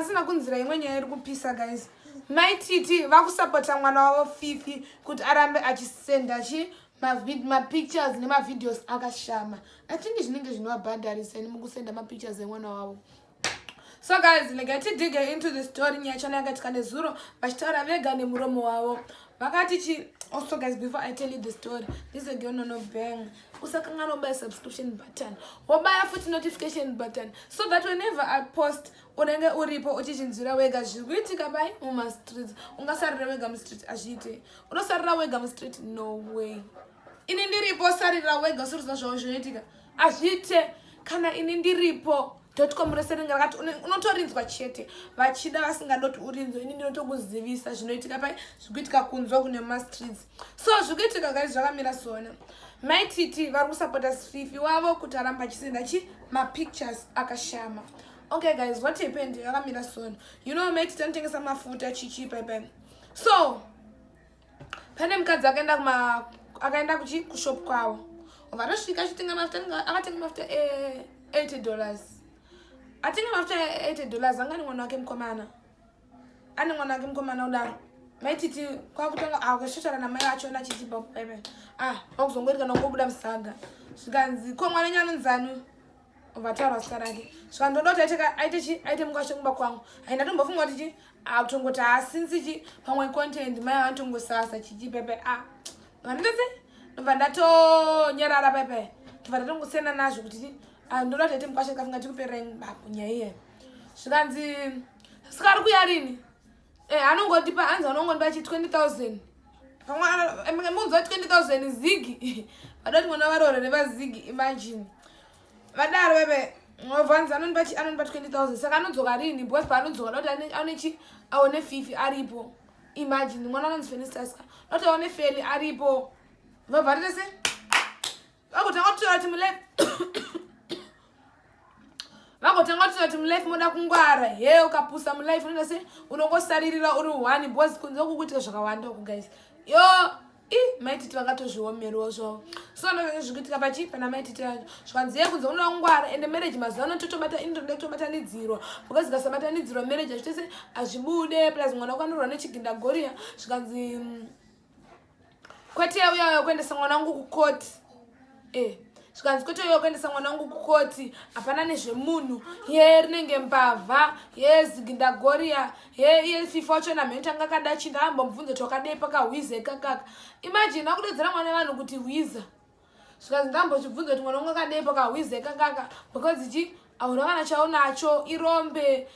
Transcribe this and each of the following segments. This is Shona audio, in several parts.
sina kunzira imwe nyaya iri kupisa guys. Maititi vakusapota mwana wavo Fifi kuti arambe achisenda ma-pictures nema-videos akashama. I think zvinenge zvinovabhadharisa mukusenda ma-pictures emwana wavo. So guys, let's dig into the story. Nyachana yakatika nezuro vachitaura vega nemuromo wavo. Vakati also guys, before I tell you the story, this is a girl no bang. Usakanga no buy subscription button. Or buy a foot notification button. So that whenever I post unenge uripo uchichinzira wega zvikuitika bai muma streets. Ungasarira wega mu street ashite. Unosarira wega mu street, no way. Ini ndiripo sarira wega surza zvinoitika. Ashite kana ini ndiripo .com research ngakati unotorinzwa chete vachida vasingadoti urinzwe ini ndinotokuzivisa zvinoitika pai zvikuitika kunzwa kune ma streets. So zvikuitika guys zvakamira sona. Maititi vari kusapota Fifi wavo kuti aramba achisenda ma pictures akashama. Okay guys, what happened? Yakamira sona. You know Maititi anotengesa mafuta chichi pai. So pane mukadzi akaenda kushop kwavo. Varosvika achitenga mafuta akatenga mafuta $80. Atinga mafuta $80 angani mwana wake mkomana. Ani mwana wake mkomana udaro. Maititi kwa kutonga akashotara na mai acho na chichipa pepe. Wakuzongwereka nokubuda msaga. Zvikanzi ko mwana nyana nzanu. Vatara sarake. Zvikandodota aite mukasho kumba kwangu. Aina tombofunga kuti atongota asinzi pamwe content mai atongosasa chichipepe. Vandese vandato nyarara pepe. Vandatongosena nazvo kuti ndoda tete mukasha kafunga chikupereng babu nyaiye. Zvikanzi sikari kuyarini. Anongotipa anza anongondipa 20,000. Pamwe munzo 20,000 zigi. Vadoti mwana varore nevazigi, imagine. Vadaro bebe ngovanza anondipa 20,000. Saka anodzoka rini because paanodzoka doti anechi aone Fifi aripo. Imagine mwana anonzifenista. Doti aone Feli aripo. Vavharite se? Vakutanga kutora kuti mule vakutanga kuti mulife moda kungwara ukapusa mulife unoita se unongosaririra uri one because kunze kukuitika zvakawanda uku guys. Maititi vakatozviomerawo zvavo. So ndozvikuitika pana Maititi acho zvikanzi kunze unongwara ende marriage mazuva ano totobatanidzirwa because zikasabatanidzirwa marriage achite se hazvibude plus mwana wakanorwa nechiginda goria zvikanzi kwete uyayo kuendesa mwana wangu kukoti. Zvikanzi kwete uyayo kuendesa mwana wangu kukoti hapana nezvemunhu rinenge mbavha ziginda goria Fifi wacho namhento anga akada chinda ambomubvunza kuti wakadei pakahwiza ikakaka. Imagine akudedzera mwana vanhu kuti hwiza. Zvikanzi ndambochibvunza kuti mwana wangu akadei pakahwiza ikakaka because auna kana chaunacho irombe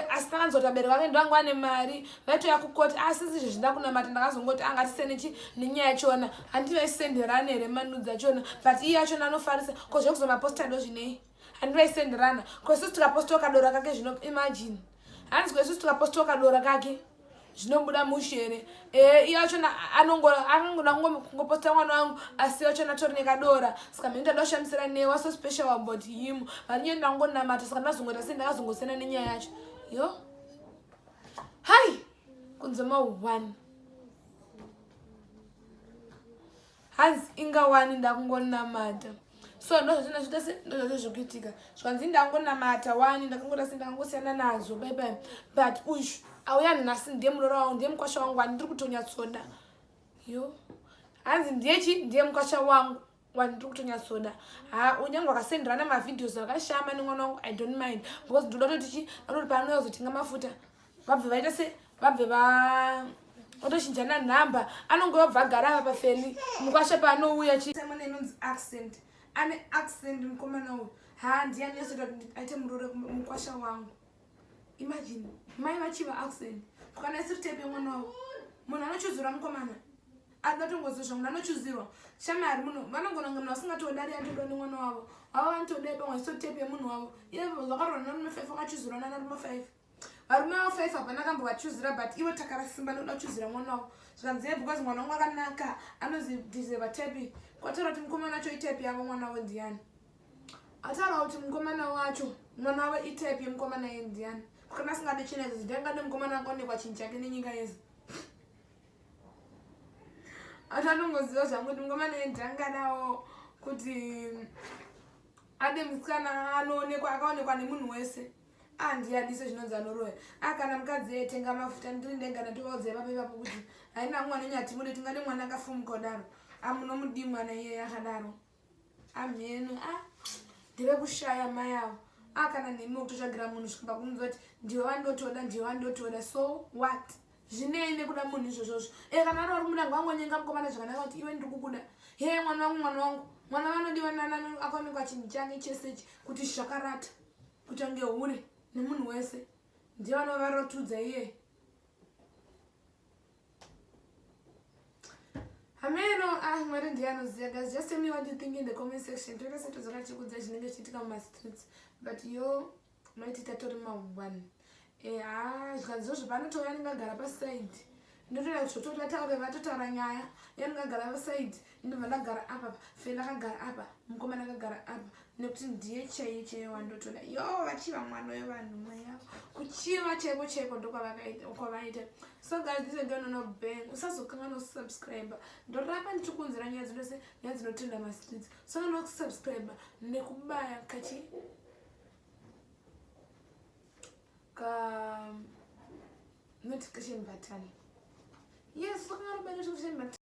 asi takanzota bereko vake ndo anga ane mari vaitoya kukoti asi izvo zvinda kunamata ndakazongoti angatisene nenyaya yachona handivaisendera here manudzi achona but iye achona anofarisa kozvekuzomaposta ndo zvinei handivaisenderana koisusu tikapostawo kadora kake zvino imagine hanzi koisusu tikapostawo kadora kake zvinobuda mushere iye achona angangoda kungoposta mwana wangu asi achona tori nekadora saka mheni tadashamisira newe waso special about him varinye ndangonamata saka ndazongota sei ndakazongosena nenyaya yacho hai kunze ma1 hanzi inga 1 ndakungonamata. So ndozvinoita se ndozvikuitika zvikanzi ndangonamata 1 ndakangota se ndakangosiyana nazvo bye but ushu auya nhasi ndiye murora wangu ndiye mukwasha wangu wandiri kutonyatsoda hanzi ndiye mukwasha wangu wandiri kutonyatsoda unyange wakasenderana mavideos akashama nemwana wangu I don't mind because ndoda kuti paanozotenga mafuta vabve vaita se vabve otochinjana nhamba anonge vabva agara apa pafeni mukwasha paanouya chisemwana inonzi accent ane accent mukomana uyu ndiani yesoda kuti aite murore mukwasha wangu. Imagine mai vachiva accent kana isiri tepe mwana wavo munhu anochuzirwa mukomana adatongozozva munhu anochuzirwa shamari munhu vanongonanga munhu vasingatodari atoda nemwana wavo vava vanotodai pamwe isotepe munhu wavo iye zvakarwa narume 5 vakachuzirwa nanarume 5 varume vavo 5 hapana kambo vachuzira but ivo takara simba noda kuchuzira mwana wavo zvikanzi because mwana wangu akanaka anozidhiserva tepi kwataura kuti mukomana wacho itepi yavo mwana wavo ndiani ataura kuti mukomana wacho mwana wavo itepi yemukomana yendiani kana singade chinezi ndengade mukomana akaonekwa chinhu chake nenyika yese atanongoziva zvangu kuti mukomana yendangadawo kuti ade musikana anoonekwa akaonekwa nemunhu wese andiyadise zvinonzi anoroya kana mukadzi etenga mafuta ndiri ndenga ndatovaudza ipapo ipapo kuti haina mwana nyati mude tingade mwana akafumuka kudaro amunomudi mwana iye akadaro amheno ndeve kushaya mai avo kana nemi kutotsvagira munhu svikumba kunzwa kuti ndiwe wandotoda so what zvinei nekuda munhu izvozvozvo kana ari vari munango angonyenga mukomana zvakanaka kuti iwe ndiri kukuda he mwana wangu mwana vanodiwa nana akaonekwa chinhu change chesechi kuti zvakarata kuti ange hure nemunhu wese ndiye vanovarotudza iye ameno mwari ndiye anoziva guys. Just tell me what you think in the comment section. Toda seto zvakachikudza zvinenge zvichiitika mumastreets but yo maiti tatori ma1 zvikanzizvozvo panotouya ningagara paside ndotoda kuti zvototataura vatotaura nyaya yaningagara paside ndobva ndagara apa fenda akagara apa mukomana akagara apa nekuti ndiye chaiye wandotoda yo vachiva mwana wevanhu mai yavo kuchiva cheko ndokwavaita. So guys, this is again no bang usazokanga no subscribe ndorapa ndichikunzira nyaya dzose nyaya dzinotenda mastreets so no subscribe nekubaya kachi ka notification button. Yes, so no notification button.